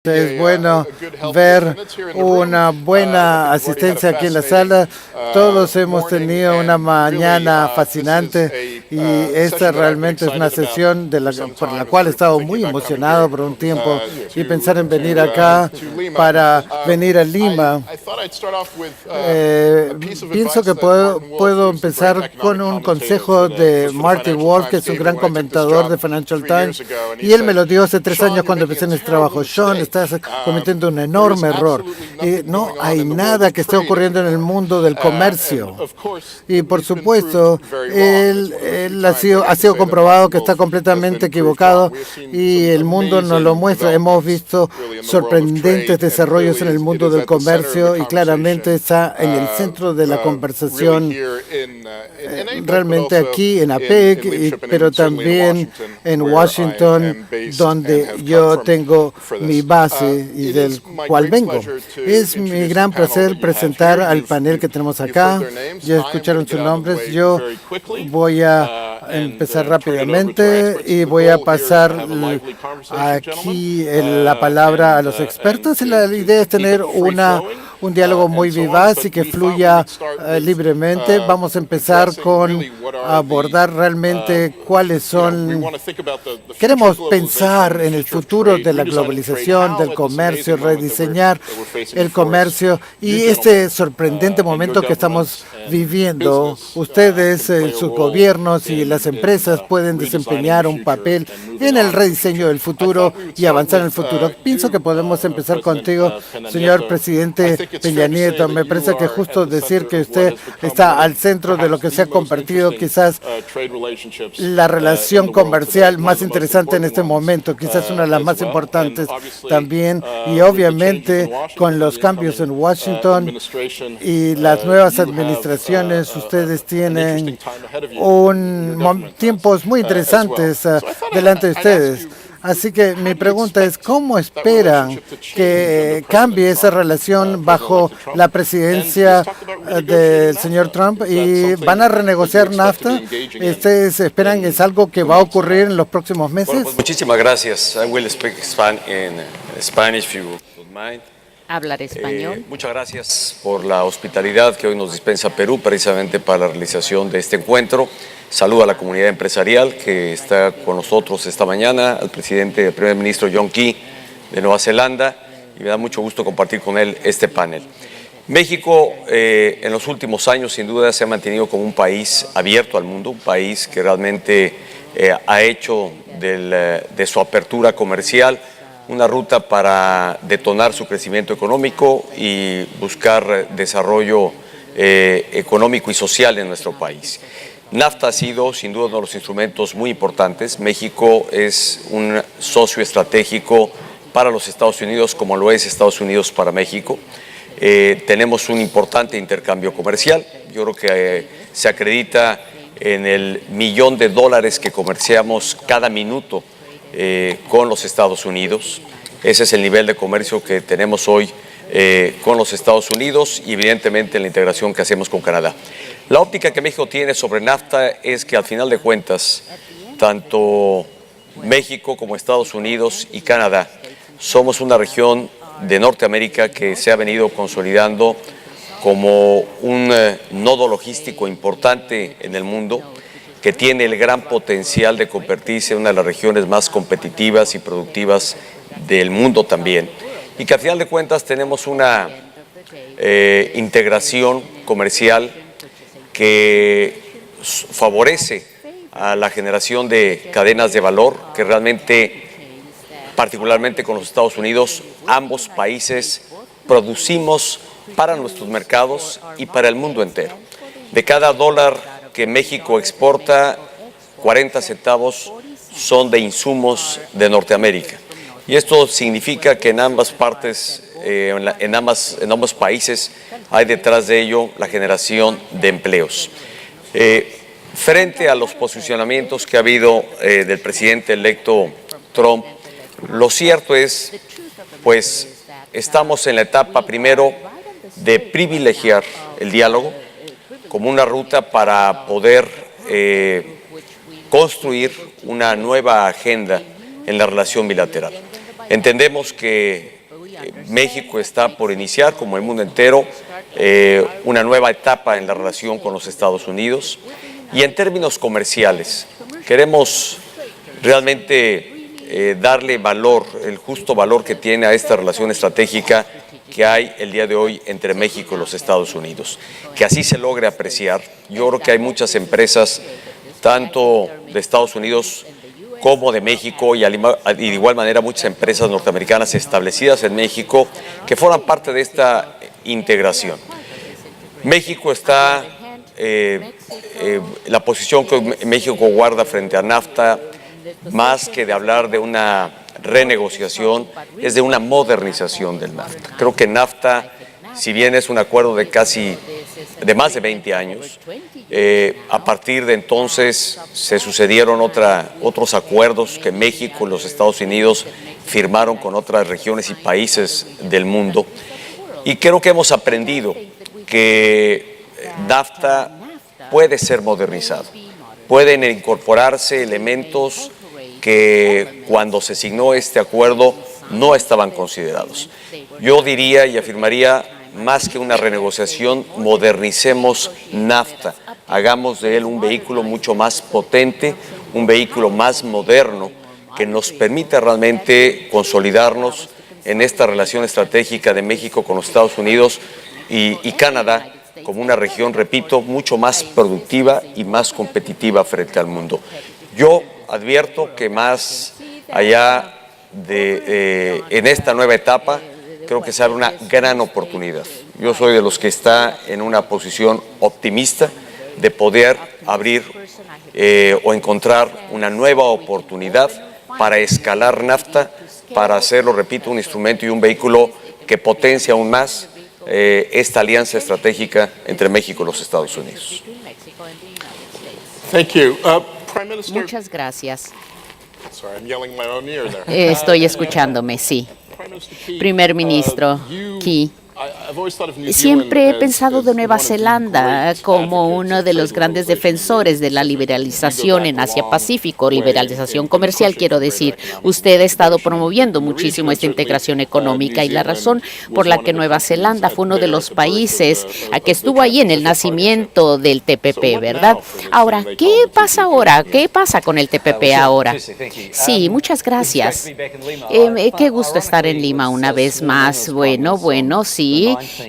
Es bueno ver una buena asistencia aquí en la sala. Todos hemos tenido una mañana fascinante y esta realmente es una sesión por la cual he estado muy emocionado por un tiempo y pensar en venir acá para venir a Lima. Pienso que puedo empezar con un consejo de Martin Wolf, que es un gran comentador de Financial Times, y él me lo dio hace 3 años cuando empecé en este trabajo. Sean, estás cometiendo un enorme error. No hay nada que esté ocurriendo en el mundo del comercio. Y por supuesto, él ha sido comprobado que está completamente equivocado y el mundo nos lo muestra. Hemos visto sorprendentes desarrollos en el mundo del comercio y claramente está en el centro de la conversación realmente aquí en APEC, pero también en Washington, donde yo tengo mi base y del cual vengo. Es mi gran placer presentar al panel que tenemos acá. Ya escucharon sus nombres. Yo voy a empezar rápidamente y voy a pasar aquí la palabra a los expertos. La idea es tener un diálogo muy vivaz y que fluya libremente. Vamos a empezar con abordar realmente cuáles son. Queremos pensar en el futuro de la globalización, del comercio, rediseñar el comercio y este sorprendente momento que estamos viviendo. Ustedes, sus gobiernos y las empresas pueden desempeñar un papel en el rediseño del futuro y avanzar en el futuro. Pienso que podemos empezar contigo, señor presidente Peña Nieto. Me parece que es justo decir que usted está al centro de lo que se ha convertido quizás la relación comercial más interesante en este momento, quizás una de las más importantes también, y obviamente con los cambios en Washington y las nuevas administraciones, ustedes tienen tiempos muy interesantes delante de ustedes. Así que mi pregunta es, ¿cómo esperan que cambie esa relación bajo la presidencia del señor Trump? ¿Y van a renegociar NAFTA? ¿Ustedes esperan es algo que va a ocurrir en los próximos meses? Bueno, pues muchísimas gracias. I will speak in Spanish, if you don't mind. Hablar español. Muchas gracias por la hospitalidad que hoy nos dispensa Perú precisamente para la realización de este encuentro. Saludo a la comunidad empresarial que está con nosotros esta mañana, al presidente, el primer ministro John Key de Nueva Zelanda, y me da mucho gusto compartir con él este panel. México en los últimos años sin duda se ha mantenido como un país abierto al mundo, un país que realmente ha hecho de su apertura comercial una ruta para detonar su crecimiento económico y buscar desarrollo económico y social en nuestro país. NAFTA ha sido sin duda uno de los instrumentos muy importantes. México es un socio estratégico para los Estados Unidos, como lo es Estados Unidos para México. Tenemos un importante intercambio comercial. Yo creo que se acredita en el $1.000.000 que comerciamos cada minuto con los Estados Unidos. Ese es el nivel de comercio que tenemos hoy con los Estados Unidos y evidentemente la integración que hacemos con Canadá. La óptica que México tiene sobre NAFTA es que al final de cuentas, tanto México como Estados Unidos y Canadá somos una región de Norteamérica que se ha venido consolidando como un nodo logístico importante en el mundo, que tiene el gran potencial de convertirse en una de las regiones más competitivas y productivas del mundo también, y que al final de cuentas tenemos una integración comercial que favorece a la generación de cadenas de valor que realmente, particularmente con los Estados Unidos, ambos países producimos para nuestros mercados y para el mundo entero. De cada dólar que México exporta, 40 centavos son de insumos de Norteamérica. Y esto significa que en ambas partes, en ambos países, hay detrás de ello la generación de empleos. Frente a los posicionamientos que ha habido del presidente electo Trump, lo cierto es, pues, estamos en la etapa primero de privilegiar el diálogo como una ruta para poder construir una nueva agenda en la relación bilateral. Entendemos que México está por iniciar, como el mundo entero, una nueva etapa en la relación con los Estados Unidos. Y en términos comerciales, queremos realmente darle valor, el justo valor que tiene a esta relación estratégica que hay el día de hoy entre México y los Estados Unidos. Que así se logre apreciar. Yo creo que hay muchas empresas, tanto de Estados Unidos como de México, y de igual manera muchas empresas norteamericanas establecidas en México que forman parte de esta integración. México está, la posición que México guarda frente a NAFTA, más que de hablar de una renegociación, es de una modernización del NAFTA. Creo que NAFTA, si bien es un acuerdo de más de 20 años, a partir de entonces se sucedieron otros acuerdos que México y los Estados Unidos firmaron con otras regiones y países del mundo. Y creo que hemos aprendido que NAFTA puede ser modernizado. Pueden incorporarse elementos que cuando se signó este acuerdo no estaban considerados. Yo diría y afirmaría, más que una renegociación, modernicemos NAFTA, hagamos de él un vehículo mucho más potente, un vehículo más moderno, que nos permita realmente consolidarnos en esta relación estratégica de México con los Estados Unidos y Canadá como una región, repito, mucho más productiva y más competitiva frente al mundo. Yo advierto que más allá en esta nueva etapa, creo que se abre una gran oportunidad. Yo soy de los que está en una posición optimista de poder abrir o encontrar una nueva oportunidad para escalar NAFTA, para hacerlo, repito, un instrumento y un vehículo que potencia aún más esta alianza estratégica entre México y los Estados Unidos. Thank you. Prime Minister, Muchas gracias. sorry, I'm yelling my own ear there. Estoy escuchándome, sí. Prime Minister Key, Primer ministro Key. I've always thought of New Siempre he Zealand pensado as de Nueva one of the Zelanda great como advocates uno of de los trade grandes liberalization. defensores de la liberalización en Asia-Pacífico, liberalización comercial, quiero decir. Usted ha estado promoviendo muchísimo esta integración económica y la razón por la que Nueva Zelanda fue uno de los países que estuvo ahí en el nacimiento del TPP, ¿verdad? Ahora, ¿qué pasa ahora? ¿Qué pasa con el TPP ahora? Sí, muchas gracias. Qué gusto estar en Lima una vez más. Bueno, sí.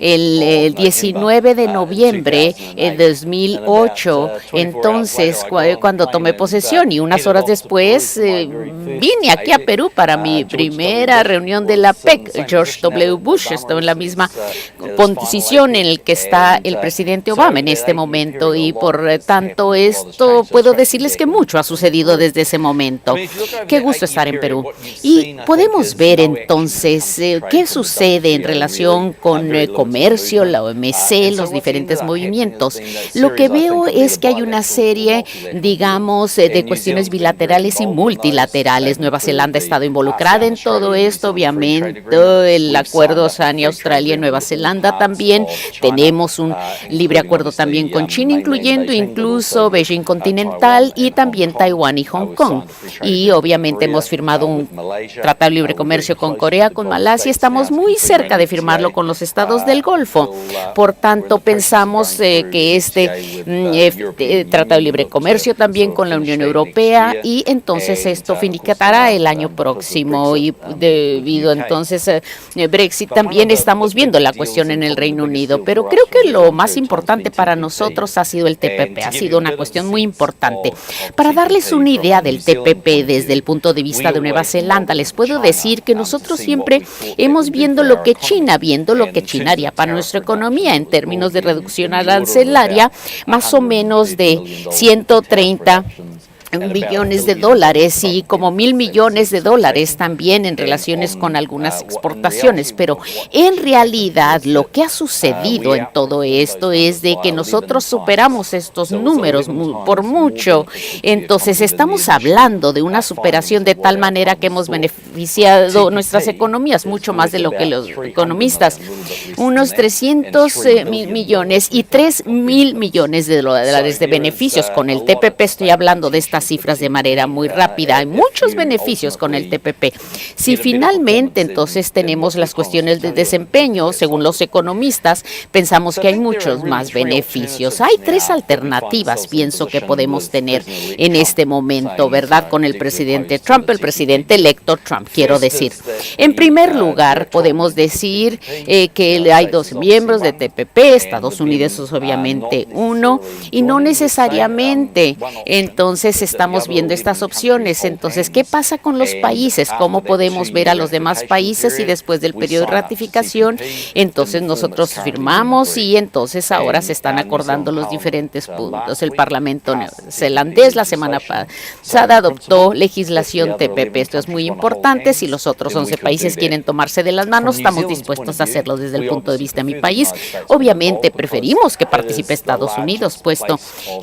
El 19 de noviembre de 2008, entonces, cuando tomé posesión y unas horas después vine aquí a Perú para mi primera reunión de la PEC. George W. Bush estaba en la misma posición en la que está el presidente Obama en este momento y por tanto esto puedo decirles que mucho ha sucedido desde ese momento. Qué gusto estar en Perú. Y podemos ver entonces qué sucede en relación con comercio, la OMC, los diferentes movimientos. Lo que veo es que hay una serie, digamos, de cuestiones bilaterales y multilaterales. Nueva Zelanda ha estado involucrada en todo esto, obviamente, el acuerdo SANI-Australia y Nueva Zelanda también. Tenemos un libre acuerdo también con China, incluyendo incluso Beijing continental y también Taiwán y Hong Kong. Y obviamente hemos firmado un tratado de libre comercio con Corea, con Malasia. Estamos muy cerca de firmarlo con los estados del Golfo. Por tanto, pensamos que este Tratado de Libre Comercio también con la Unión Europea y entonces esto finiquitará el año próximo y debido entonces a Brexit también estamos viendo la cuestión en el Reino Unido, pero creo que lo más importante para nosotros ha sido el TPP, ha sido una cuestión muy importante. Para darles una idea del TPP desde el punto de vista de Nueva Zelanda, les puedo decir que nosotros siempre hemos viendo lo que China haría para nuestra economía en términos de reducción arancelaria, más o menos de 130 billones de dólares y como $1,000 millones también en relaciones con algunas exportaciones, pero en realidad lo que ha sucedido en todo esto es de que nosotros superamos estos números por mucho. Entonces estamos hablando de una superación de tal manera que hemos beneficiado nuestras economías mucho más de lo que los economistas, unos 300 millones y $3,000 millones de beneficios con el TPP. Estoy hablando de estas las cifras de manera muy rápida. Hay muchos beneficios con el TPP. Si finalmente entonces tenemos las cuestiones de desempeño, según los economistas, pensamos que hay muchos más beneficios. Hay tres alternativas, pienso, que podemos tener en este momento, ¿verdad? Con el presidente Trump, el presidente electo Trump, quiero decir. En primer lugar, podemos decir que hay dos miembros de TPP, Estados Unidos es obviamente uno, y no necesariamente entonces estamos viendo estas opciones. Entonces, ¿qué pasa con los países? ¿Cómo podemos ver a los demás países y después del periodo de ratificación, entonces nosotros firmamos y entonces ahora se están acordando los diferentes puntos? El Parlamento neozelandés la semana pasada adoptó legislación TPP. Esto es muy importante. Si los otros 11 países quieren tomarse de las manos, estamos dispuestos a hacerlo desde el punto de vista de mi país. Obviamente preferimos que participe Estados Unidos, puesto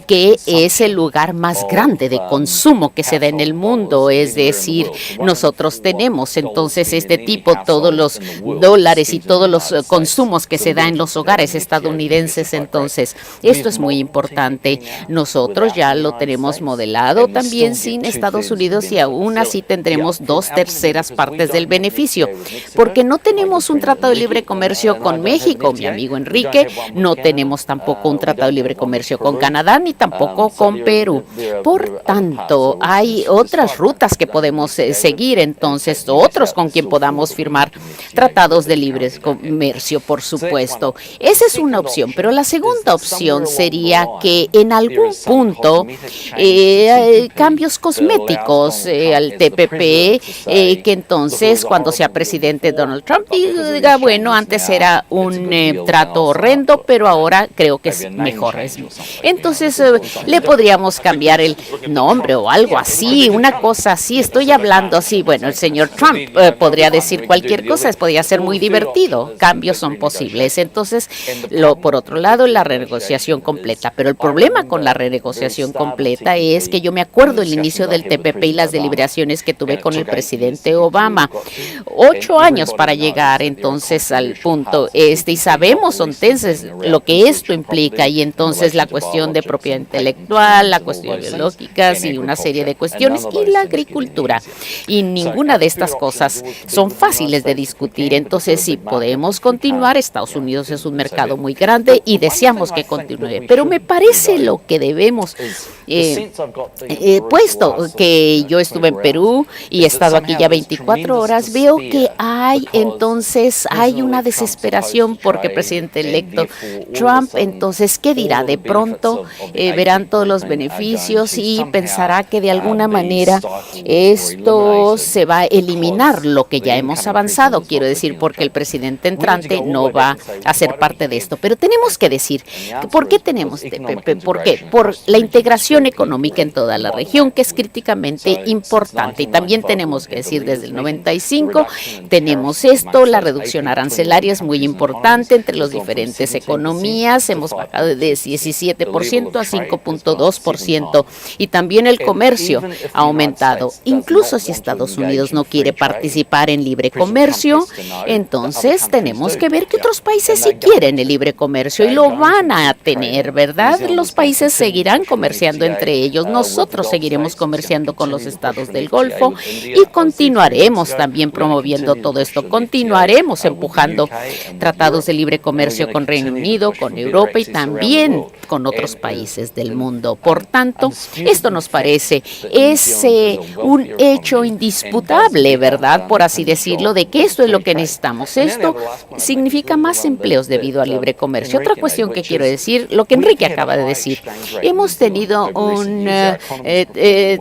que es el lugar más grande de consumo que se da en el mundo. Es decir, nosotros tenemos entonces este tipo, todos los dólares y todos los consumos que se da en los hogares estadounidenses. Entonces, esto es muy importante. Nosotros ya lo tenemos modelado también sin Estados Unidos y aún así tendremos 2/3 partes del beneficio, porque no tenemos un tratado de libre comercio con México, mi amigo Enrique, no tenemos tampoco un tratado de libre comercio con Canadá, ni tampoco con Perú. Por tanto, hay otras rutas que podemos seguir, entonces, otros con quien podamos firmar tratados de libre comercio, por supuesto. Esa es una opción, pero la segunda opción sería que en algún punto cambios cosméticos al TPP, que entonces cuando sea presidente Donald Trump diga, bueno, antes era un trato horrendo, pero ahora creo que es mejor. Entonces le podríamos cambiar el nombre o algo así, una cosa así. Estoy hablando así, bueno, el señor Trump podría decir cualquier cosa, podría ser muy divertido. Cambios son posibles. Entonces, por otro lado, la renegociación completa. Pero el problema con la renegociación completa es que yo me acuerdo el inicio del TPP y las deliberaciones que tuve con el presidente Obama. 8 años para llegar entonces al punto y sabemos entonces lo que esto implica, y entonces la cuestión de propiedad intelectual, la cuestión biológica y una serie de cuestiones, y la agricultura. Y ninguna de estas cosas son fáciles de discutir. Entonces, sí, podemos continuar. Estados Unidos es un mercado muy grande y deseamos que continúe. Pero me parece lo que debemos, puesto que yo estuve en Perú y he estado aquí ya 24 horas, veo que hay una desesperación porque el presidente electo Trump, entonces, ¿qué dirá? De pronto verán todos los beneficios y pensará que de alguna manera esto se va a eliminar lo que ya hemos avanzado. Quiero decir, porque el presidente entrante no va a ser parte de esto. Pero tenemos que decir, ¿por qué tenemos TPP? ¿Por qué? Por la integración económica en toda la región, que es críticamente importante. Y también tenemos que decir, desde el 95 tenemos esto, la reducción arancelaria es muy importante entre las diferentes economías. Hemos bajado de 17% a 5.2%, y también el comercio ha aumentado. Incluso si Estados Unidos no quiere participar en libre comercio, entonces tenemos que ver que otros países sí quieren el libre comercio y lo van a tener, ¿verdad? Los países seguirán comerciando entre ellos, nosotros seguiremos comerciando con los estados del Golfo y continuaremos también promoviendo todo esto, continuaremos empujando tratados de libre comercio con Reino Unido, con Europa y también con otros países del mundo. Por tanto, esto nos parece un hecho indisputable, ¿verdad? Por así decirlo, de que esto es lo que necesitamos. Esto significa más empleos debido al libre comercio. Otra cuestión que quiero decir, lo que Enrique acaba de decir, hemos tenido una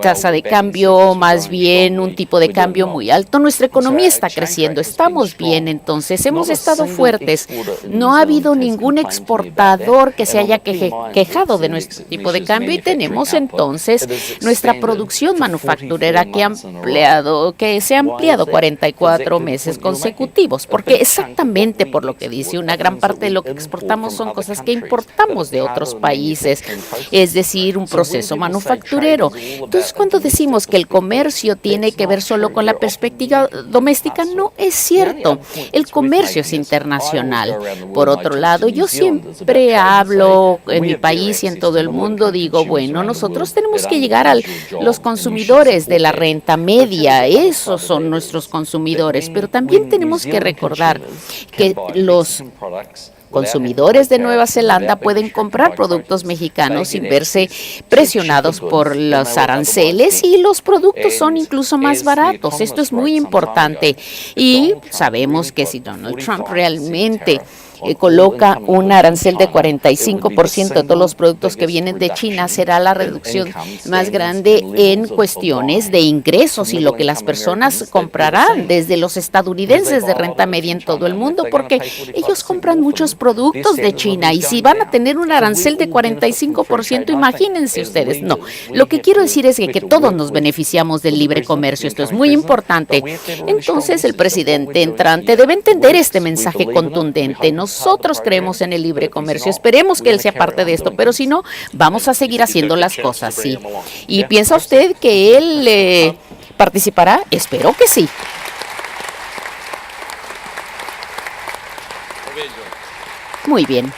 tasa de cambio, más bien un tipo de cambio muy alto. Nuestra economía está creciendo, estamos bien, entonces hemos estado fuertes. No ha habido ningún exportador que se haya quejado de nuestro tipo de cambio, y tenemos entonces nuestra producción manufacturera que se ha ampliado 44 meses consecutivos. ejecutivos, porque exactamente por lo que dice, una gran parte de lo que exportamos son cosas que importamos de otros países, es decir, un proceso manufacturero. Entonces, cuando decimos que el comercio tiene que ver solo con la perspectiva doméstica, no es cierto. El comercio es internacional. Por otro lado, yo siempre hablo en mi país y en todo el mundo, digo, bueno, nosotros tenemos que llegar a los consumidores de la renta media, esos son nuestros consumidores, pero también tenemos que recordar que los consumidores de Nueva Zelanda pueden comprar productos mexicanos sin verse presionados por los aranceles y los productos son incluso más baratos. Esto es muy importante y sabemos que si Donald Trump realmente coloca un arancel de 45% de todos los productos que vienen de China, será la reducción más grande en cuestiones de ingresos y lo que las personas comprarán desde los estadounidenses de renta media en todo el mundo, porque ellos compran muchos productos de China y si van a tener un arancel de 45%, imagínense ustedes. No, lo que quiero decir es que todos nos beneficiamos del libre comercio. Esto es muy importante. Entonces, el presidente entrante debe entender este mensaje contundente. Nosotros creemos en el libre comercio, esperemos que él sea parte de esto, pero si no, vamos a seguir haciendo las cosas, sí. ¿Y piensa usted que él participará? Espero que sí. Muy bien.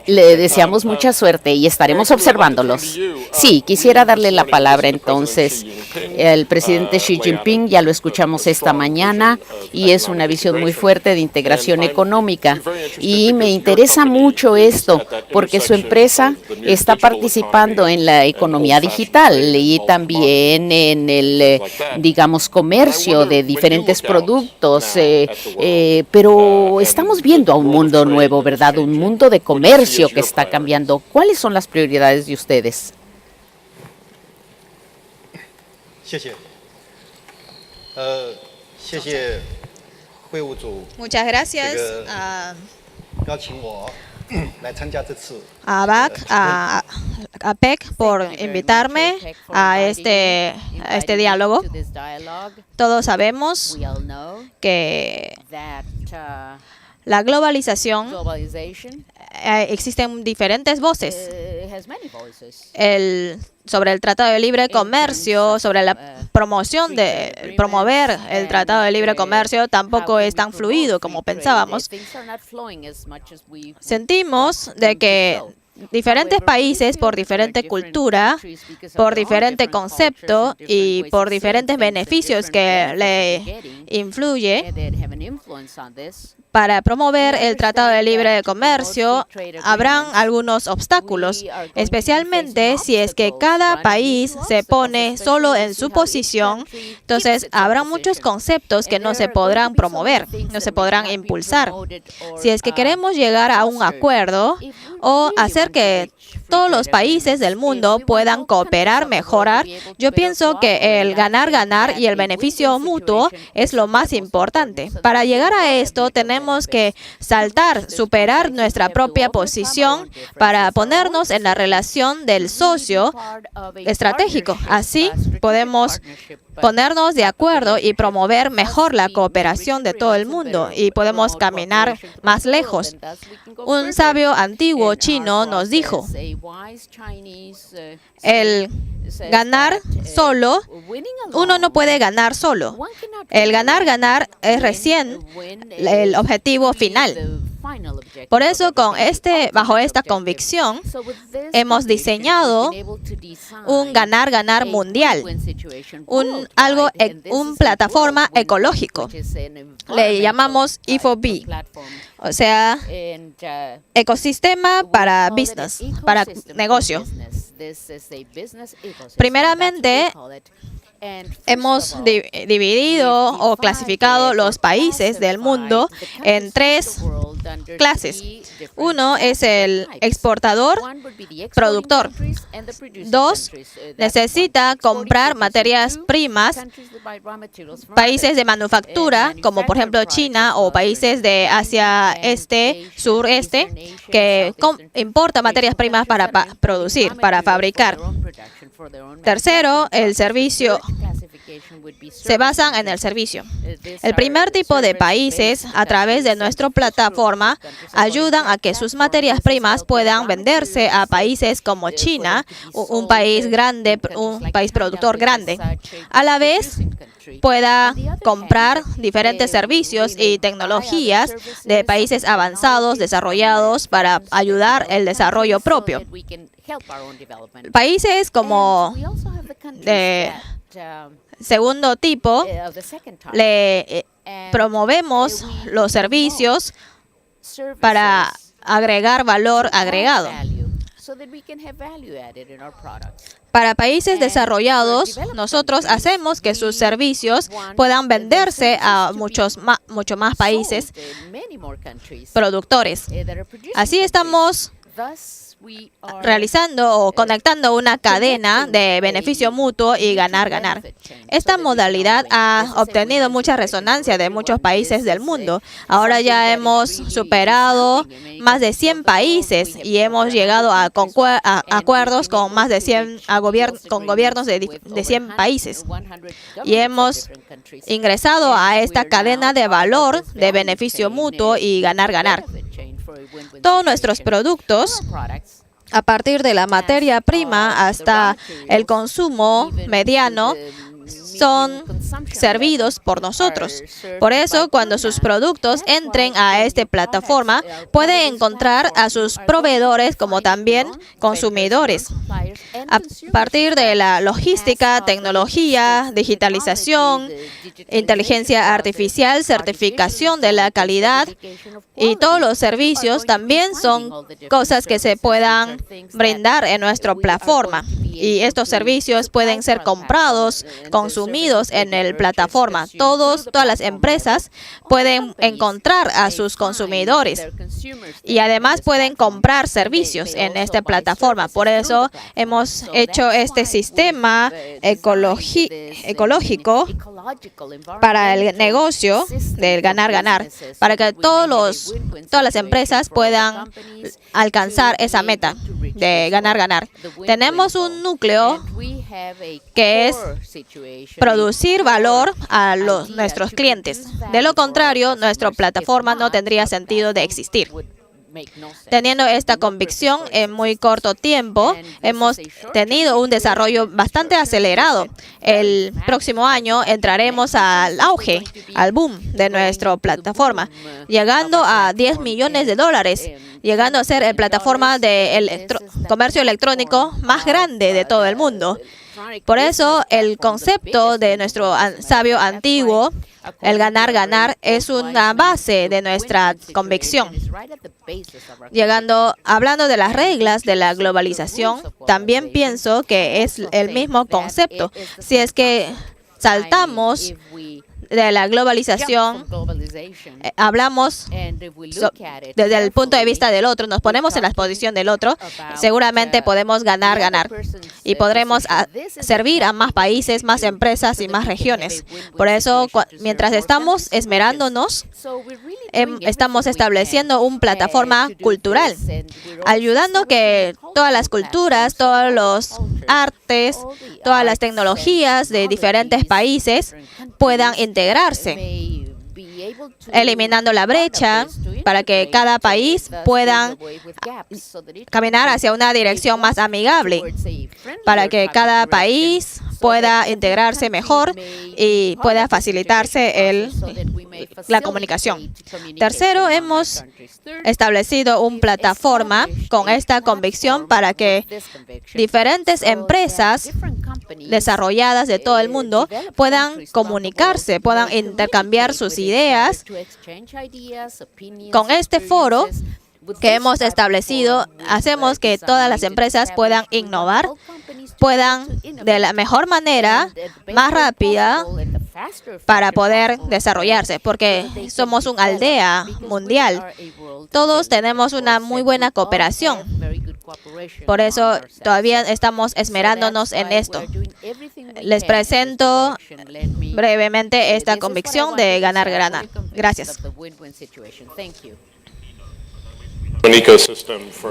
Le deseamos mucha suerte y estaremos observándolos. Sí, quisiera darle la palabra entonces. El presidente Xi Jinping, ya lo escuchamos esta mañana, y es una visión muy fuerte de integración económica. Y me interesa mucho esto, porque su empresa está participando en la economía digital y también en el, digamos, comercio de diferentes productos. Pero estamos viendo a un mundo nuevo, ¿verdad? Un mundo de comercio que está cambiando. ¿Cuáles son las prioridades de ustedes? Muchas gracias a APEC por invitarme a este diálogo. Todos sabemos que la globalización, existen diferentes voces. Sobre el Tratado de Libre Comercio, sobre la promoción de promover el Tratado de Libre Comercio, tampoco es tan fluido como pensábamos. Sentimos de que diferentes países, por diferente cultura, por diferente concepto y por diferentes beneficios que le influye para promover el Tratado de Libre Comercio, habrán algunos obstáculos, especialmente si es que cada país se pone solo en su posición. Entonces, habrá muchos conceptos que no se podrán promover, no se podrán impulsar. Si es que queremos llegar a un acuerdo o hacer que todos los países del mundo puedan cooperar, mejorar, yo pienso que el ganar-ganar y el beneficio mutuo es lo más importante. Para llegar a esto, tenemos que superar nuestra propia posición para ponernos en la relación del socio estratégico. Así podemos ponernos de acuerdo y promover mejor la cooperación de todo el mundo y podemos caminar más lejos. Un sabio antiguo chino nos dijo, el ganar solo, uno no puede ganar solo. El ganar-ganar es recién el objetivo final. Por eso, bajo esta convicción, hemos diseñado un ganar-ganar mundial, una plataforma ecológico. Le llamamos E4B, o sea, ecosistema para business, para negocio. Primeramente, hemos dividido o clasificado los países del mundo en 3 clases. Uno es el exportador, productor. 2, necesita comprar materias primas, países de manufactura, como por ejemplo China o países de Asia Este, Sureste, que importa materias primas para producir, para fabricar. Tercero, el servicio se basan en el servicio. El primer tipo de países, a través de nuestra plataforma, ayudan a que sus materias primas puedan venderse a países como China, un país grande, un país productor grande. A la vez, pueda comprar diferentes servicios y tecnologías de países avanzados, desarrollados, para ayudar el desarrollo propio. Países como de segundo tipo, le promovemos los servicios para agregar valor agregado. Para países desarrollados, nosotros hacemos que sus servicios puedan venderse a mucho más países productores. Así estamos realizando o conectando una cadena de beneficio mutuo y ganar-ganar. Esta modalidad ha obtenido mucha resonancia de muchos países del mundo. Ahora ya hemos superado más de 100 países y hemos llegado a acuerdos con más de 100 con gobiernos de 100 países. Y hemos ingresado a esta cadena de valor de beneficio mutuo y ganar-ganar. Todos nuestros productos, a partir de la materia prima hasta el consumo mediano, son servidos por nosotros. Por eso, cuando sus productos entren a esta plataforma, pueden encontrar a sus proveedores como también consumidores. A partir de la logística, tecnología, digitalización, inteligencia artificial, certificación de la calidad y todos los servicios también son cosas que se puedan brindar en nuestra plataforma. Y estos servicios pueden ser comprados, consumidos en la plataforma. Todas las empresas pueden encontrar a sus consumidores y además pueden comprar servicios en esta plataforma. Por eso hemos hecho este sistema ecológico para el negocio del ganar-ganar, para que todas las empresas puedan alcanzar esa meta de ganar-ganar. Tenemos un núcleo que es producir valor a nuestros clientes. De lo contrario, nuestra plataforma no tendría sentido de existir. Teniendo esta convicción, en muy corto tiempo hemos tenido un desarrollo bastante acelerado. El próximo año entraremos al auge, al boom de nuestra plataforma, llegando a $10 millones, llegando a ser la plataforma de comercio electrónico más grande de todo el mundo. Por eso, el concepto de nuestro sabio antiguo, el ganar-ganar, es una base de nuestra convicción. Hablando de las reglas de la globalización, también pienso que es el mismo concepto. Si es que saltamos de la globalización, hablamos desde el punto de vista del otro, nos ponemos en la posición del otro, seguramente podemos ganar y podremos servir a más países, más empresas y más regiones. Por eso, mientras estamos esmerándonos, estamos estableciendo una plataforma cultural, ayudando que todas las culturas, todos los artes, todas las tecnologías de diferentes países puedan integrarse, eliminando la brecha para que cada país pueda caminar hacia una dirección más amigable, para que cada país pueda integrarse mejor y pueda facilitarse la comunicación. Tercero, hemos establecido una plataforma con esta convicción para que diferentes empresas desarrolladas de todo el mundo puedan comunicarse, puedan intercambiar sus ideas. Con este foro que hemos establecido, hacemos que todas las empresas puedan innovar, puedan de la mejor manera, más rápida, para poder desarrollarse, porque somos una aldea mundial. Todos tenemos una muy buena cooperación. Por eso todavía estamos esmerándonos en esto. Les presento brevemente esta convicción de ganar-ganar. Gracias.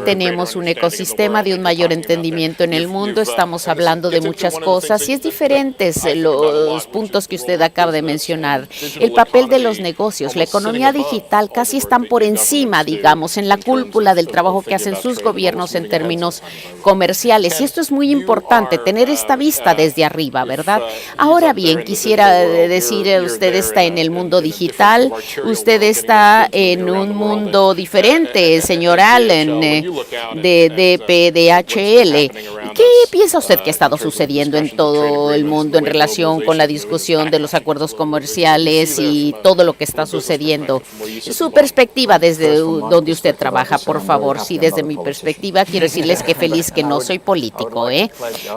Tenemos un ecosistema de un mayor entendimiento en el mundo, estamos hablando de muchas cosas y es diferentes los puntos que usted acaba de mencionar. El papel de los negocios, la economía digital casi están por encima, digamos, en la cúpula del trabajo que hacen sus gobiernos en términos comerciales. Y esto es muy importante, tener esta vista desde arriba, ¿verdad? Ahora bien, quisiera decir, usted está en el mundo digital, usted está en un mundo diferente, señor Allen, de DPDHL. ¿Qué piensa usted que ha estado sucediendo en todo el mundo en relación con la discusión de los acuerdos comerciales y todo lo que está sucediendo? Su perspectiva desde donde usted trabaja, por favor. Sí, desde mi perspectiva, quiero decirles que feliz que no soy político,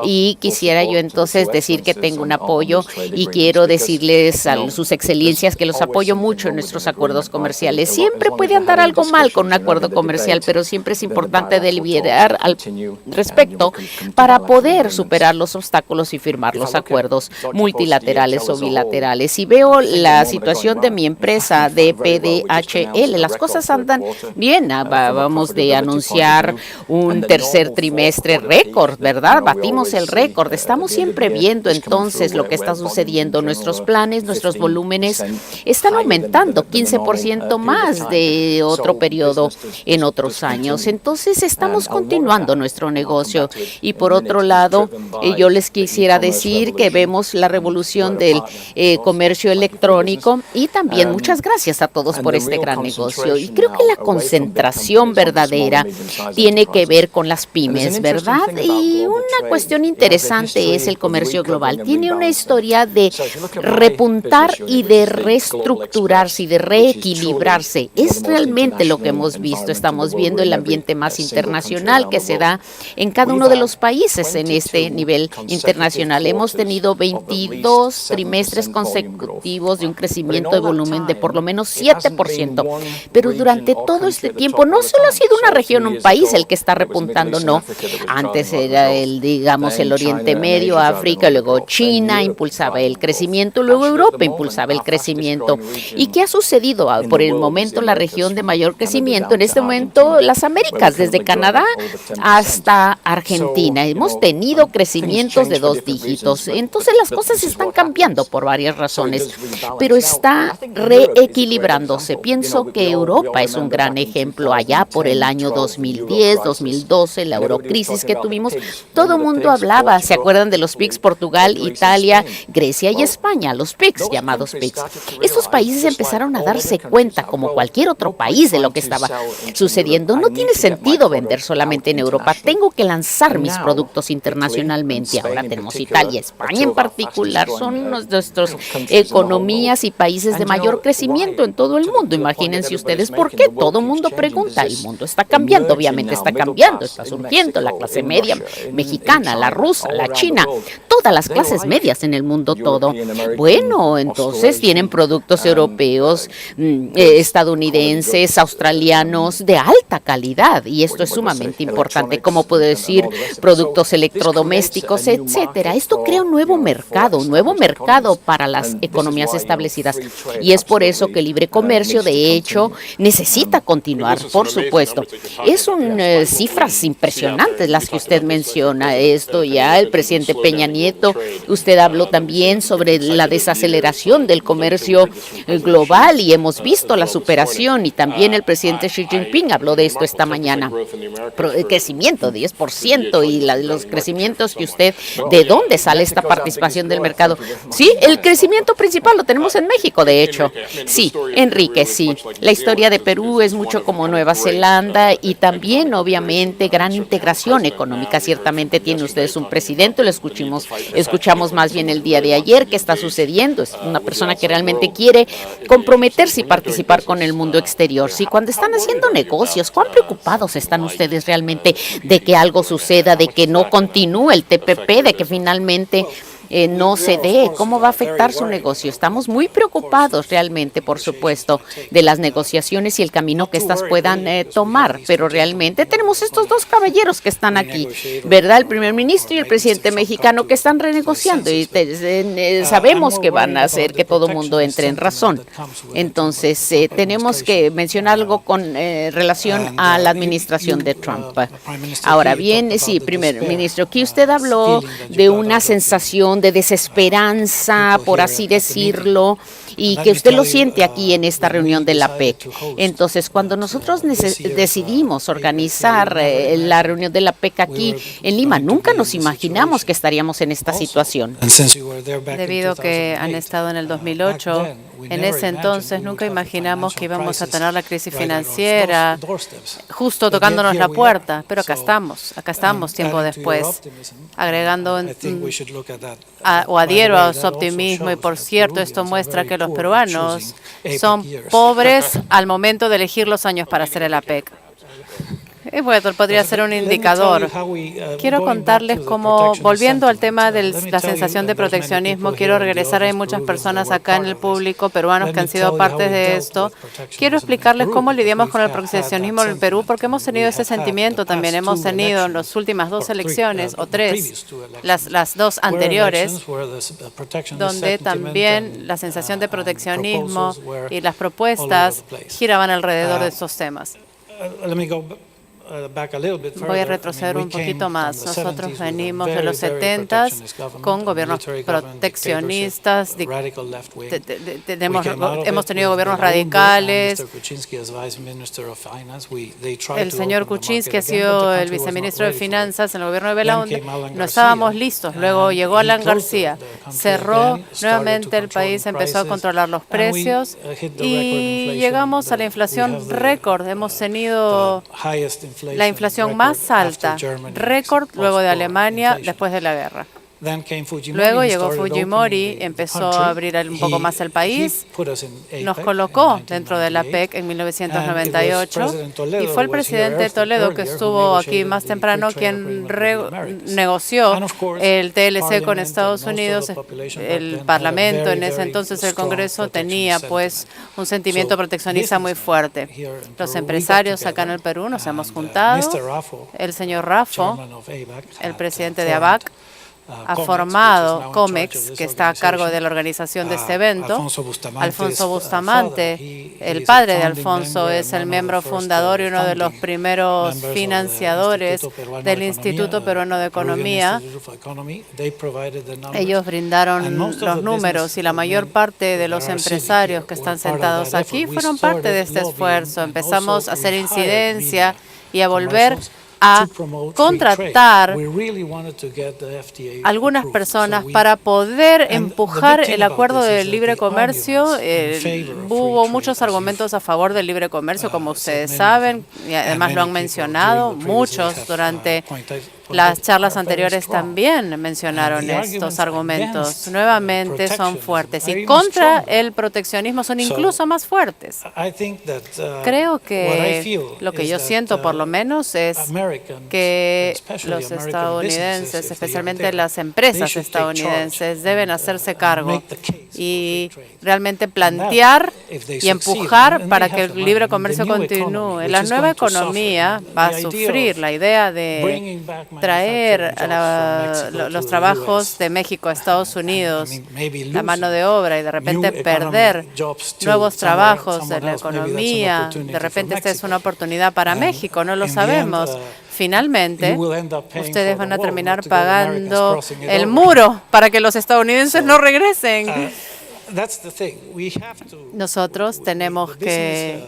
y quisiera yo entonces decir que tengo un apoyo y quiero decirles a sus excelencias que los apoyo mucho en nuestros acuerdos comerciales. Siempre puede andar algo mal con un acuerdo comercial, pero siempre es importante deliberar al respecto para poder superar los obstáculos y firmar los acuerdos multilaterales o bilaterales. Si veo la situación de mi empresa, DPDHL, las cosas andan bien. Vamos de anunciar un tercer trimestre récord, ¿verdad? Batimos el récord. Estamos siempre viendo entonces lo que está sucediendo. Nuestros planes, nuestros volúmenes están aumentando 15% más de otro periodo en otros años. Entonces estamos continuando nuestro negocio. Y por otro lado, yo les quisiera decir que vemos la revolución del comercio electrónico y también muchas gracias a todos por este gran negocio. Y creo que la concentración verdadera tiene que ver con las pymes, ¿verdad? Y una cuestión interesante es el comercio global. Tiene una historia de repuntar y de reestructurarse y de reequilibrarse. Es realmente lo que hemos visto. Estamos viendo el ambiente más internacional que se da en cada uno de los países en este nivel internacional. Hemos tenido 22 trimestres consecutivos de un crecimiento de volumen de por lo menos 7%, pero durante todo este tiempo no solo ha sido una región, un país el que está repuntando, no. Antes era el Oriente Medio, África, luego China impulsaba el crecimiento, luego Europa impulsaba el crecimiento. ¿Y qué ha sucedido? Por el momento la región de mayor crecimiento, en este momento las Américas, desde Canadá hasta Argentina. Hemos tenido crecimientos de 2 dígitos. Entonces las cosas están cambiando por varias razones, pero está reequilibrándose. Pienso que Europa es un gran ejemplo. Allá por el año 2010, 2012, la eurocrisis que tuvimos, todo el mundo hablaba, ¿se acuerdan de los PIGS? Portugal, Italia, Grecia y España, los PIGS, llamados PIGS. Estos países empezaron a darse cuenta, como cualquier otro país, de lo que estaba sucediendo. No tiene sentido vender solamente en Europa. Tengo que lanzar mis productos internacionalmente. Ahora tenemos Italia, España en particular, son nuestras economías y países de mayor crecimiento en todo el mundo. Imagínense ustedes por qué. Todo el mundo pregunta. El mundo está cambiando, obviamente está cambiando, está surgiendo la clase media mexicana, la rusa, la china, todas las clases medias en el mundo todo. Bueno, entonces tienen productos europeos, estadounidenses, australianos de alta calidad, y esto es sumamente importante, como puedo decir, productos electrodomésticos, etcétera. Esto crea un nuevo mercado para las economías establecidas, y es por eso que el libre comercio, de hecho, necesita continuar, por supuesto. Son cifras impresionantes las que usted menciona. Esto ya el presidente Peña Nieto, usted habló también sobre la desaceleración del comercio global y hemos visto la superación, y también el presidente Xi Jinping habló de esto esta mañana. Crecimiento 10% y los crecimientos que usted, ¿de dónde sale esta participación del mercado? Sí, el crecimiento principal lo tenemos en México, de hecho. Sí, Enrique, sí. La historia de Perú es mucho como Nueva Zelanda y también, obviamente, gran integración económica. Ciertamente tiene ustedes un presidente, lo escuchamos más bien el día de ayer, ¿qué está sucediendo? Es una persona que realmente quiere comprometerse y participar con el mundo exterior. Sí, cuando están haciendo negocios, ¿cuán preocupados están ustedes realmente de que algo suceda, de que no continúe el TPP, de que finalmente no se dé? ¿Cómo va a afectar su negocio? Estamos muy preocupados realmente, por supuesto, de las negociaciones y el camino que éstas puedan tomar, pero realmente tenemos estos dos caballeros que están aquí, ¿verdad? El primer ministro y el presidente mexicano que están renegociando y sabemos que van a hacer que todo el mundo entre en razón. Entonces, tenemos que mencionar algo con relación a la administración de Trump. Ahora bien, sí, primer ministro, aquí usted habló de una sensación de desesperanza, por así decirlo, y que usted lo siente aquí en esta reunión de la PEC. Entonces, cuando nosotros decidimos organizar la reunión de la PEC aquí en Lima, nunca nos imaginamos que estaríamos en esta situación. Debido a que han estado en el 2008, en ese entonces nunca imaginamos que íbamos a tener la crisis financiera justo tocándonos la puerta, pero acá estamos tiempo después, agregando o adhiero a su optimismo y por cierto esto muestra que los peruanos son pobres al momento de elegir los años para hacer el APEC. Bueno, podría ser un indicador. Quiero contarles cómo, volviendo al tema de la sensación de proteccionismo, quiero regresar. Hay muchas personas acá en el público, peruanos, que han sido parte de esto. Quiero explicarles cómo lidiamos con el proteccionismo en el Perú, porque hemos tenido ese sentimiento también. Hemos tenido en las últimas 2 elecciones, o 3, las 2 anteriores, donde también la sensación de proteccionismo y las propuestas giraban alrededor de estos temas. Voy a retroceder un poquito más. Nosotros venimos de los 70s con gobiernos proteccionistas. Hemos tenido gobiernos radicales. El señor Kuczynski ha sido el viceministro de Finanzas en el gobierno de Belaúnde. No estábamos listos. Luego llegó Alan García. Cerró nuevamente el país, empezó a controlar los precios y llegamos a la inflación récord. Hemos tenido la inflación más alta, récord luego de Alemania después de la guerra. Luego llegó Fujimori, empezó a abrir un poco más el país, nos colocó dentro de la PEC en 1998 y fue el presidente Toledo, que estuvo aquí más temprano, quien negoció el TLC con Estados Unidos. El Parlamento, en ese entonces el Congreso, tenía pues un sentimiento proteccionista muy fuerte. Los empresarios acá en el Perú nos hemos juntado. El señor Raffo, el presidente de ABAC, ha formado COMEX, que está a cargo de la organización de este evento. Alfonso Bustamante, el padre de Alfonso, es el miembro fundador y uno de los primeros financiadores del Instituto Peruano de Economía. Ellos brindaron los números y la mayor parte de los empresarios que están sentados aquí fueron parte de este esfuerzo. Empezamos a hacer incidencia y a volver a contratar algunas personas para poder empujar el acuerdo de libre comercio. Hubo muchos argumentos a favor del libre comercio, como ustedes saben, y además lo han mencionado. Muchos durante las charlas anteriores también mencionaron estos argumentos. Nuevamente son fuertes y contra el proteccionismo son incluso más fuertes. Creo que lo que yo siento, por lo menos, es que los estadounidenses, especialmente las empresas estadounidenses, deben hacerse cargo y realmente plantear y empujar para que el libre comercio continúe. La nueva economía va a sufrir la idea de traer los trabajos de México a Estados Unidos, la mano de obra, y de repente perder nuevos trabajos de la economía. De repente esta es una oportunidad para México, no lo sabemos. Finalmente, ustedes van a terminar pagando el muro para que los estadounidenses no regresen. Nosotros tenemos que,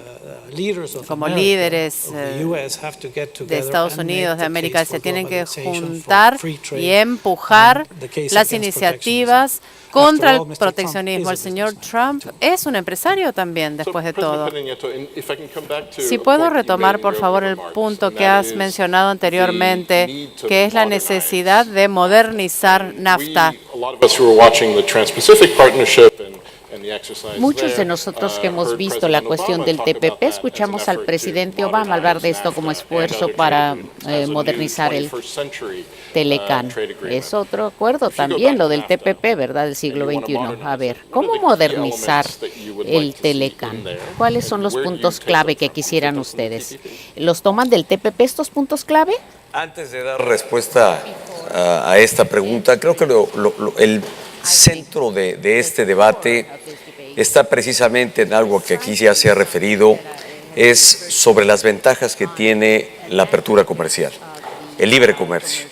como líderes de Estados Unidos, de América, se tienen que juntar y empujar las iniciativas contra el proteccionismo. El señor Trump es un empresario también, después de todo. Si puedo retomar, por favor, el punto que has mencionado anteriormente, que es la necesidad de modernizar NAFTA. Muchos de nosotros que hemos visto la cuestión del TPP, escuchamos al presidente Obama hablar de esto como esfuerzo para modernizar el Telecan. Es otro acuerdo también, lo del TPP, ¿verdad?, del siglo XXI. A ver, ¿cómo modernizar el Telecan? ¿Cuáles son los puntos clave que quisieran ustedes? ¿Los toman del TPP estos puntos clave? Antes de dar respuesta a esta pregunta, creo que el centro de este debate está precisamente en algo que aquí ya se ha referido, es sobre las ventajas que tiene la apertura comercial, el libre comercio.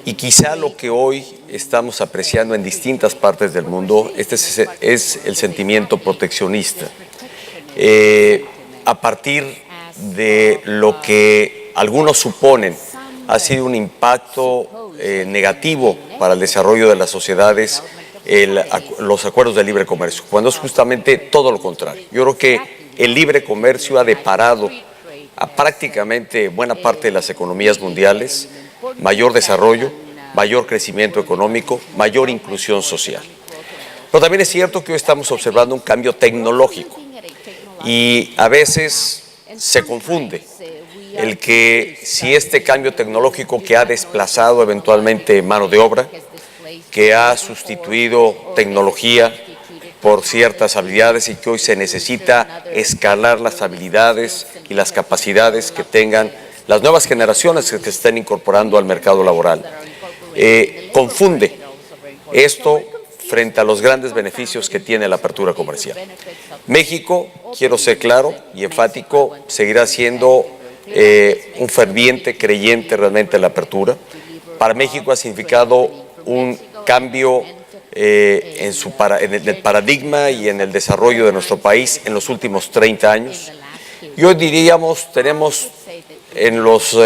Y quizá lo que hoy estamos apreciando en distintas partes del mundo, es el sentimiento proteccionista. A partir de lo que algunos suponen ha sido un impacto negativo para el desarrollo de las sociedades, los acuerdos de libre comercio, cuando es justamente todo lo contrario. Yo creo que el libre comercio ha deparado a prácticamente buena parte de las economías mundiales mayor desarrollo, mayor crecimiento económico, mayor inclusión social. Pero también es cierto que hoy estamos observando un cambio tecnológico y a veces se confunde el que si este cambio tecnológico que ha desplazado eventualmente mano de obra, que ha sustituido tecnología por ciertas habilidades y que hoy se necesita escalar las habilidades y las capacidades que tengan las nuevas generaciones que se estén incorporando al mercado laboral. Confunde esto frente a los grandes beneficios que tiene la apertura comercial. México, quiero ser claro y enfático, seguirá siendo un ferviente creyente realmente en la apertura. Para México ha significado un cambio en el paradigma y en el desarrollo de nuestro país en los últimos 30 años. Y hoy diríamos, tenemos en los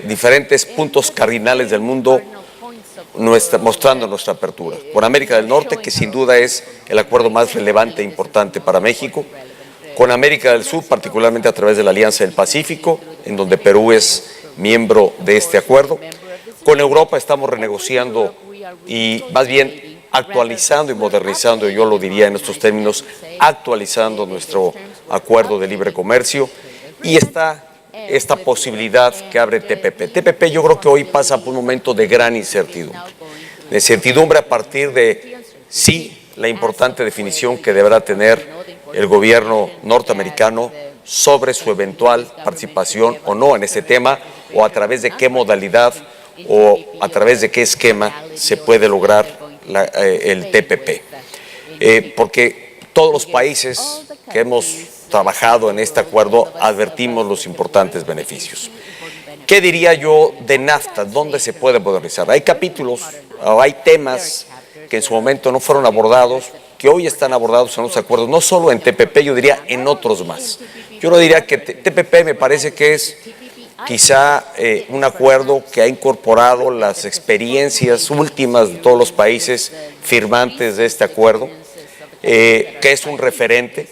diferentes puntos cardinales del mundo mostrando nuestra apertura. Con América del Norte, que sin duda es el acuerdo más relevante e importante para México. Con América del Sur, particularmente a través de la Alianza del Pacífico, en donde Perú es miembro de este acuerdo. Con Europa estamos renegociando y más bien actualizando y modernizando, yo lo diría en estos términos, actualizando nuestro acuerdo de libre comercio. Y está esta posibilidad que abre TPP. TPP yo creo que hoy pasa por un momento de gran incertidumbre. De incertidumbre a partir de, sí, la importante definición que deberá tener el gobierno norteamericano sobre su eventual participación o no en este tema, o a través de qué modalidad o a través de qué esquema se puede lograr el TPP. Porque todos los países que hemos trabajado en este acuerdo advertimos los importantes beneficios. ¿Qué diría yo de NAFTA? ¿Dónde se puede modernizar? Hay capítulos o hay temas que en su momento no fueron abordados, que hoy están abordados en los acuerdos, no solo en TPP, yo diría en otros más. Yo no diría que TPP me parece que es quizá un acuerdo que ha incorporado las experiencias últimas de todos los países firmantes de este acuerdo, que es un referente.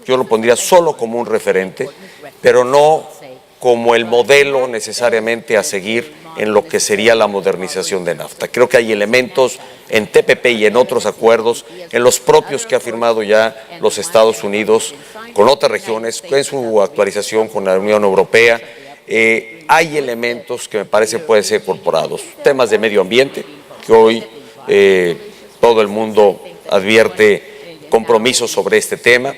Yo lo pondría solo como un referente, pero no como el modelo necesariamente a seguir en lo que sería la modernización de NAFTA. Creo que hay elementos en TPP y en otros acuerdos, en los propios que ha firmado ya los Estados Unidos con otras regiones, en su actualización con la Unión Europea. Hay elementos que me parece pueden ser incorporados. Temas de medio ambiente, que hoy todo el mundo advierte compromisos sobre este tema.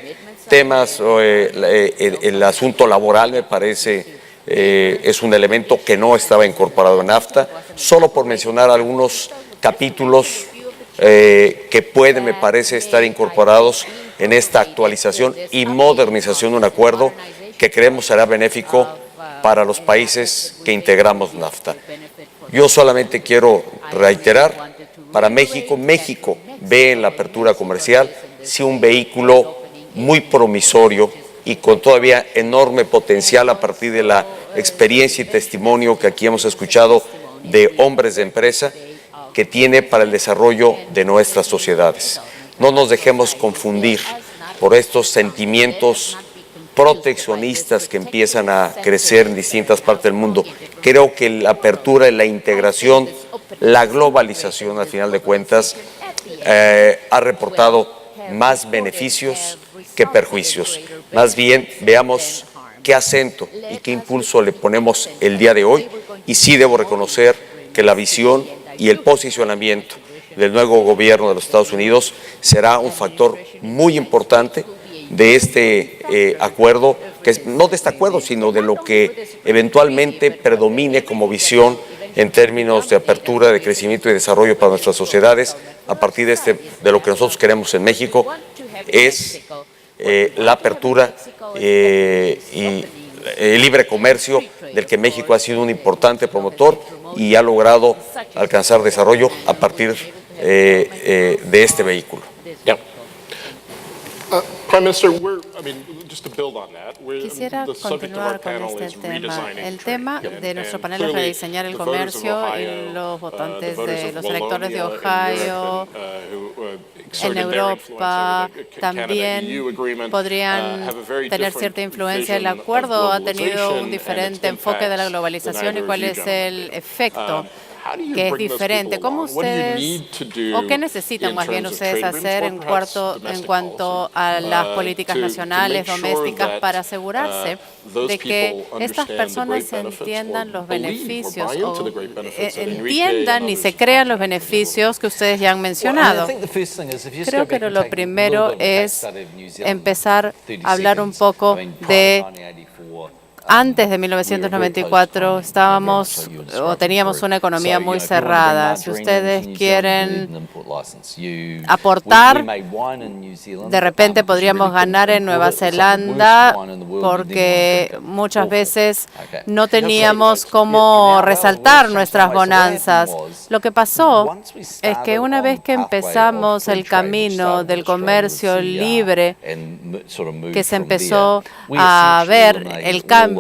Temas, el asunto laboral me parece es un elemento que no estaba incorporado en NAFTA, solo por mencionar algunos capítulos que pueden, me parece, estar incorporados en esta actualización y modernización de un acuerdo que creemos será benéfico para los países que integramos NAFTA. Yo solamente quiero reiterar, para México ve en la apertura comercial sí un vehículo muy promisorio y con todavía enorme potencial a partir de la experiencia y testimonio que aquí hemos escuchado de hombres de empresa que tiene para el desarrollo de nuestras sociedades. No nos dejemos confundir por estos sentimientos proteccionistas que empiezan a crecer en distintas partes del mundo. Creo que la apertura y la integración, la globalización, al final de cuentas, ha reportado más beneficios que perjuicios. Más bien, veamos qué acento y qué impulso le ponemos el día de hoy. Y sí debo reconocer que la visión y el posicionamiento del nuevo gobierno de los Estados Unidos será un factor muy importante de este acuerdo, no de este acuerdo, sino de lo que eventualmente predomine como visión en términos de apertura, de crecimiento y desarrollo para nuestras sociedades a partir de lo que nosotros queremos en México, es la apertura y el libre comercio del que México ha sido un importante promotor y ha logrado alcanzar desarrollo a partir de este vehículo. Prime Minister, just to build on that, Quisiera the subject of our continuar con panel este is tema. redesigning El tema trade. de nuestro And panel es clearly, rediseñar el the voters of comercio y Ohio, los the votantes voters de of los electores de Wallonia in Ohio, Europe, who en exerted their Europa, influence over the también Canada-EU agreement, podrían have a very tener different cierta influencia. El vision of acuerdo ha tenido globalization un diferente and its enfoque de la impacts globalización than y cuál either of es you el gentlemen do. efecto How do you que es bring those diferente. people ¿Cómo along? What do you ustedes need to do o qué necesitan in más bien terms of ustedes trade hacer agreements en, or perhaps en domestic cuanto policy, a las políticas to nacionales, make sure domésticas, that, para asegurarse those de que people estas understand the personas great benefits entiendan or los believe or beneficios buy into o the great benefits that Enrique entiendan and y others se have crean los talked about? beneficios que ustedes ya han mencionado. Creo que lo primero es empezar a hablar un poco de antes de 1994 estábamos o teníamos una economía muy cerrada. Si ustedes quieren aportar, de repente podríamos ganar en Nueva Zelanda porque muchas veces no teníamos cómo resaltar nuestras bonanzas. Lo que pasó es que una vez que empezamos el camino del comercio libre, que se empezó a ver el cambio,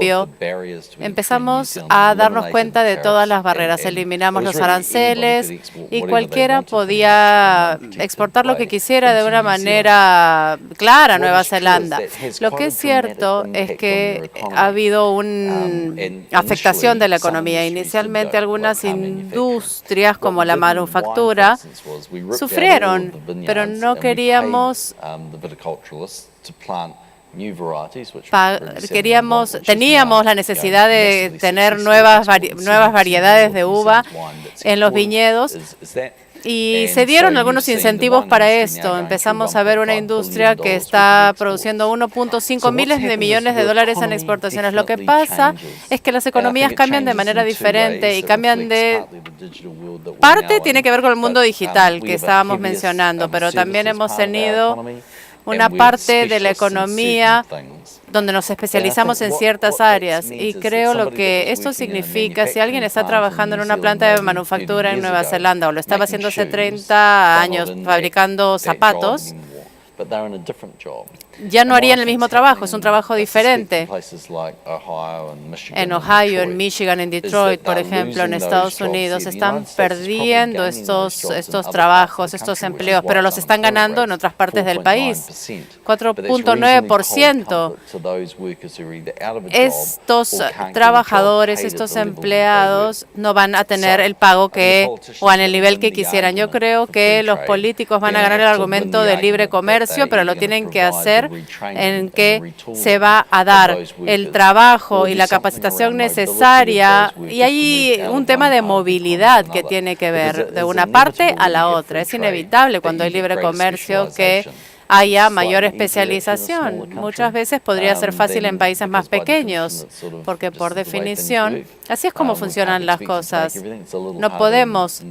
empezamos a darnos cuenta de todas las barreras. Eliminamos los aranceles y cualquiera podía exportar lo que quisiera de una manera clara a Nueva Zelanda. Lo que es cierto es que ha habido una afectación de la economía. Inicialmente algunas industrias como la manufactura sufrieron, pero no queríamos teníamos la necesidad de tener nuevas variedades de uva en los viñedos y se dieron algunos incentivos para esto. Empezamos a ver una industria que está produciendo 1.5 miles de millones de dólares en exportaciones. Lo que pasa es que las economías cambian de manera diferente y cambian de parte tiene que ver con el mundo digital que estábamos mencionando, pero también hemos tenido una parte de la economía donde nos especializamos en ciertas áreas y creo lo que esto significa, si alguien está trabajando en una planta de manufactura en Nueva Zelanda o lo estaba haciendo hace 30 años fabricando zapatos, ya no harían el mismo trabajo, es un trabajo diferente. En Ohio, en Michigan, en Detroit, por ejemplo, en Estados Unidos, están perdiendo estos trabajos, estos empleos, pero los están ganando en otras partes del país. 4.9%. Estos trabajadores, estos empleados no van a tener el pago o en el nivel que quisieran. Yo creo que los políticos van a ganar el argumento del libre comercio, pero lo tienen que hacer en que se va a dar el trabajo y la capacitación necesaria, y hay un tema de movilidad que tiene que ver de una parte a la otra. Es inevitable cuando hay libre comercio que haya mayor especialización. Muchas veces podría ser fácil en países más pequeños, porque por definición, así es como funcionan las cosas. No podemos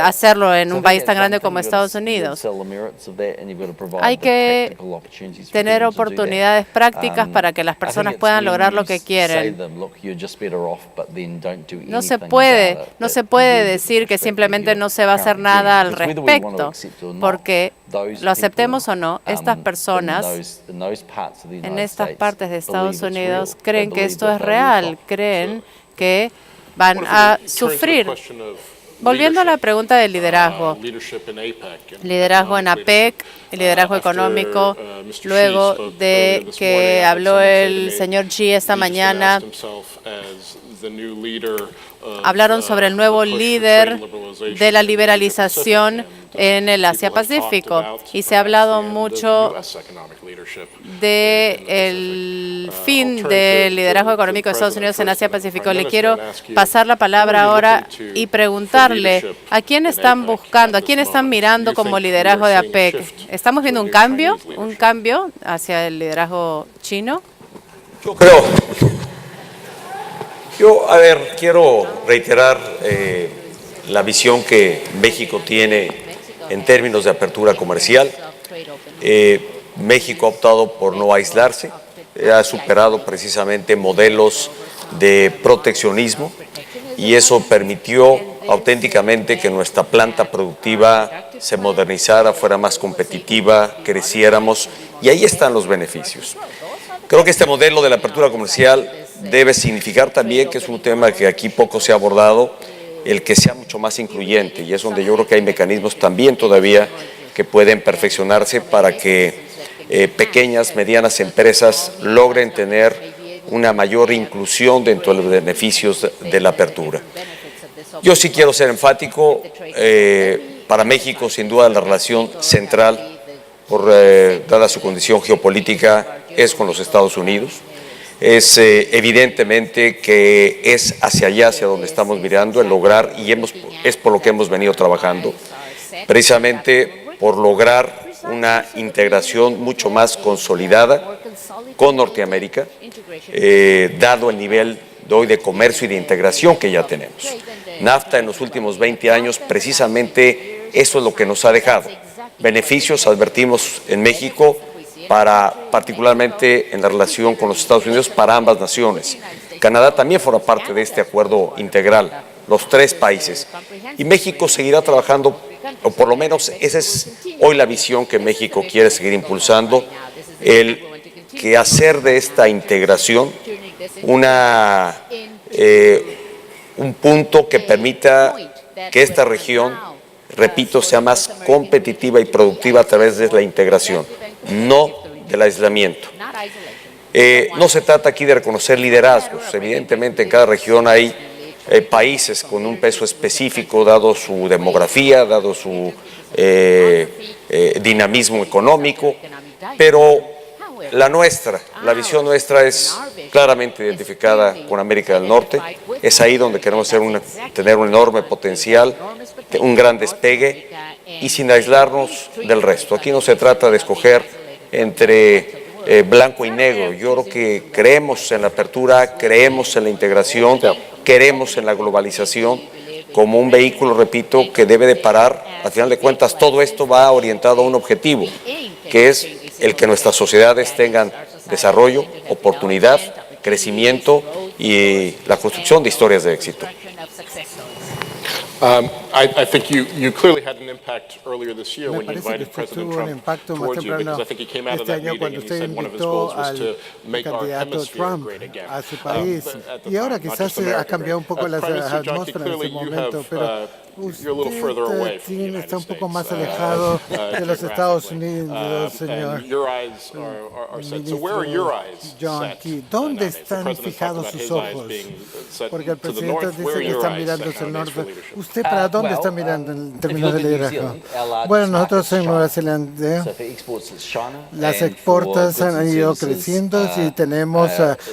hacerlo en un país tan grande como Estados Unidos. Hay que tener oportunidades prácticas para que las personas puedan lograr lo que quieren. No se puede decir que simplemente no se va a hacer nada al respecto, porque lo aceptemos o no, estas personas en estas partes de Estados Unidos creen que esto es real, creen que van a sufrir. Volviendo a la pregunta del liderazgo en APEC, liderazgo económico, luego de que habló el señor Xi esta mañana, hablaron sobre el nuevo líder de la liberalización en el Asia-Pacífico. Y se ha hablado mucho del fin del liderazgo económico de Estados Unidos en Asia-Pacífico. Le quiero pasar la palabra ahora y preguntarle a quién están buscando, a quién están mirando como liderazgo de APEC. ¿Estamos viendo un cambio hacia el liderazgo chino? Quiero reiterar la visión que México tiene en términos de apertura comercial. México ha optado por no aislarse, ha superado precisamente modelos de proteccionismo y eso permitió auténticamente que nuestra planta productiva se modernizara, fuera más competitiva, creciéramos y ahí están los beneficios. Creo que este modelo de la apertura comercial debe significar también, que es un tema que aquí poco se ha abordado, el que sea mucho más incluyente y es donde yo creo que hay mecanismos también todavía que pueden perfeccionarse para que pequeñas, medianas empresas logren tener una mayor inclusión dentro de los beneficios de la apertura. Yo sí quiero ser enfático, para México sin duda la relación central, dada su condición geopolítica, es con los Estados Unidos. Es evidentemente que es hacia allá, hacia donde estamos mirando, el lograr, y es por lo que hemos venido trabajando, precisamente por lograr una integración mucho más consolidada con Norteamérica, dado el nivel de hoy de comercio y de integración que ya tenemos. NAFTA en los últimos 20 años, precisamente eso es lo que nos ha dejado. Beneficios, advertimos en México, particularmente en la relación con los Estados Unidos, para ambas naciones. Canadá también forma parte de este acuerdo integral, los tres países. Y México seguirá trabajando, o por lo menos esa es hoy la visión que México quiere seguir impulsando, el que hacer de esta integración un punto que permita que esta región, repito, sea más competitiva y productiva a través de la integración, no del aislamiento. No se trata aquí de reconocer liderazgos. Evidentemente en cada región hay países con un peso específico, dado su demografía, dado su dinamismo económico, pero la visión nuestra es claramente identificada con América del Norte. Es ahí donde queremos tener un enorme potencial, un gran despegue y sin aislarnos del resto. Aquí no se trata de escoger entre blanco y negro. Yo creo que creemos en la apertura, creemos en la integración, queremos en la globalización como un vehículo, repito, que debe de parar. Al final de cuentas, todo esto va orientado a un objetivo, que es el que nuestras sociedades tengan desarrollo, oportunidad, crecimiento y la construcción de historias de éxito. I think you clearly had an impact earlier this year Me when you parece que invited usted President tuvo un Trump impacto más towards you, because temprano I think he came out of este that año meeting cuando and he usted said one of his invitó goals was al to make our candidato hemisphere Trump great again. a su país. At the Y ahora time, not quizás just ha America cambiado un poco great. la Prime Minister Jackie, atmósfera en clearly ese you momento, have, pero you're a little further away from the está un United poco más States, alejado de los Estados geographically. Unidos, señor And your eyes are set. So where are your eyes John set? Key. ¿Dónde nowadays? The están president fijados talked about sus his eyes ojos? being set Porque el to the presidente north. Where dice are que your están eyes mirando set hacia el nowadays for norte. leadership? ¿Usted para dónde está mirando en términos de liderazgo? Bueno, nosotros en Nueva Zelanda las exportas han ido creciendo y tenemos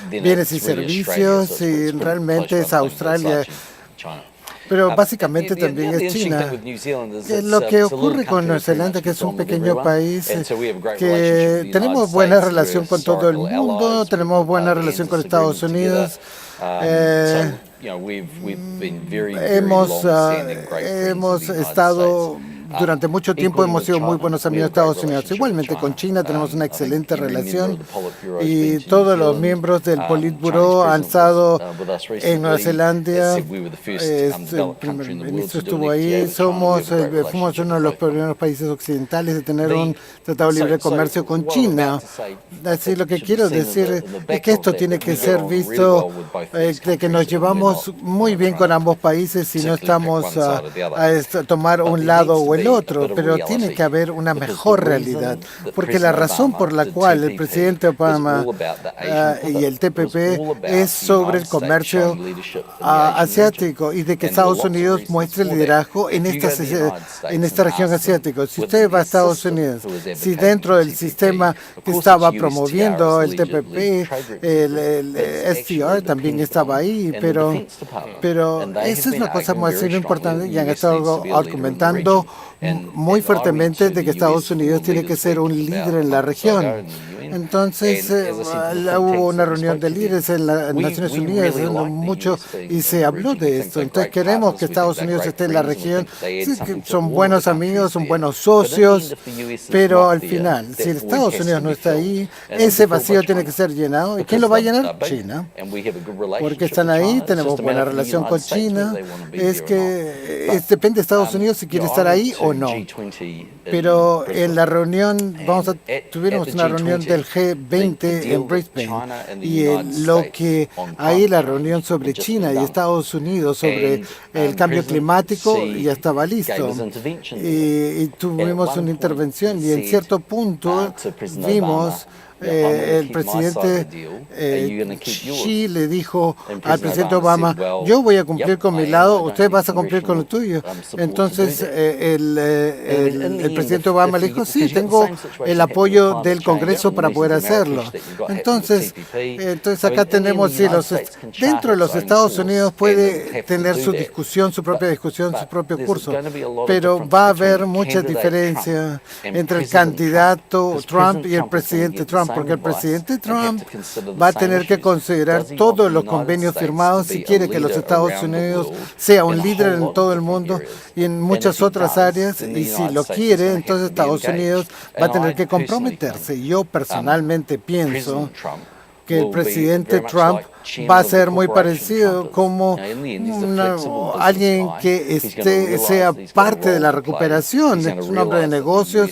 bienes y servicios y realmente es Australia. Pero básicamente también es China. Lo que ocurre con Nueva Zelanda, que es un pequeño país, que tenemos buena relación con todo el mundo, tenemos buena relación con Estados Unidos. Hemos estado durante mucho tiempo, hemos sido muy buenos amigos de Estados Unidos. Igualmente con China tenemos una excelente relación y todos los miembros del Politburo han estado en Nueva Zelanda. El primer ministro estuvo ahí. Fuimos uno de los primeros países occidentales de tener un tratado de libre comercio con China. Así lo que quiero decir es que esto tiene que ser visto de que nos llevamos muy bien con ambos países y no estamos a tomar un lado o el otro, pero tiene que haber una mejor realidad, porque la razón por la cual el presidente Obama y el TPP es sobre el comercio asiático y de que Estados Unidos muestre liderazgo en esta región asiática. Si usted va a Estados Unidos, si dentro del sistema que estaba promoviendo el TPP, el SDR también estaba ahí, pero esa es una cosa muy importante y han estado argumentando muy fuertemente de que Estados Unidos tiene que ser un líder en la región. Entonces, hubo una reunión de líderes en las Naciones Unidas mucho y se habló de esto. Entonces, queremos que Estados Unidos esté en la región. Sí, que son buenos amigos, son buenos socios, pero al final, si Estados Unidos no está ahí, ese vacío tiene que ser llenado. ¿Y quién lo va a llenar? China. Porque están ahí, tenemos buena relación con China. Es que depende de Estados Unidos si quiere estar ahí o no. Pero en la reunión, tuvimos una reunión del G20 en Brisbane y ahí la reunión sobre China y Estados Unidos sobre el cambio climático ya estaba listo. Y tuvimos una intervención y en cierto punto vimos el presidente Xi le dijo al presidente Obama, yo voy a cumplir con mi lado, usted vas a cumplir con lo tuyo. Entonces el presidente Obama le dijo, sí, tengo el apoyo del Congreso para poder hacerlo. Entonces acá tenemos, dentro de los Estados Unidos puede tener su discusión, su propia discusión, su propio curso, pero va a haber mucha diferencia entre el candidato Trump y el presidente Trump, porque el presidente Trump va a tener que considerar todos los convenios firmados si quiere que los Estados Unidos sea un líder en todo el mundo y en muchas otras áreas, y si lo quiere, entonces Estados Unidos va a tener que comprometerse. Yo personalmente pienso que el presidente Trump va a ser muy parecido como alguien que sea parte de la recuperación. Es un hombre de negocios,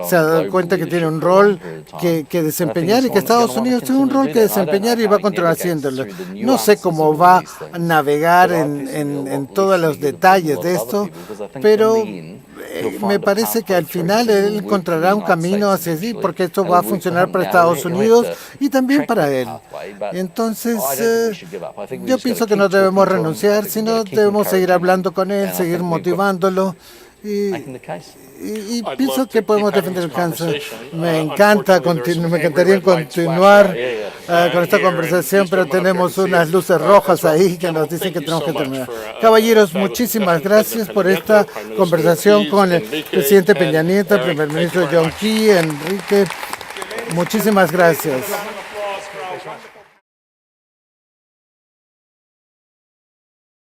se ha dado cuenta que tiene un rol que desempeñar y que Estados Unidos tiene un rol que desempeñar y va a continuar haciéndolo. No sé cómo va a navegar en todos los detalles de esto, pero me parece que al final él encontrará un camino hacia allí, porque esto va a funcionar para Estados Unidos y también para él. Entonces, yo pienso que no debemos renunciar, sino debemos seguir hablando con él, seguir motivándolo. Y pienso que podemos defender el cáncer. Me encantaría continuar con esta conversación, pero tenemos unas luces rojas ahí que nos dicen que tenemos que terminar. Caballeros, muchísimas gracias por esta conversación con el presidente Peña Nieto, el primer ministro John Key, Enrique. Muchísimas gracias.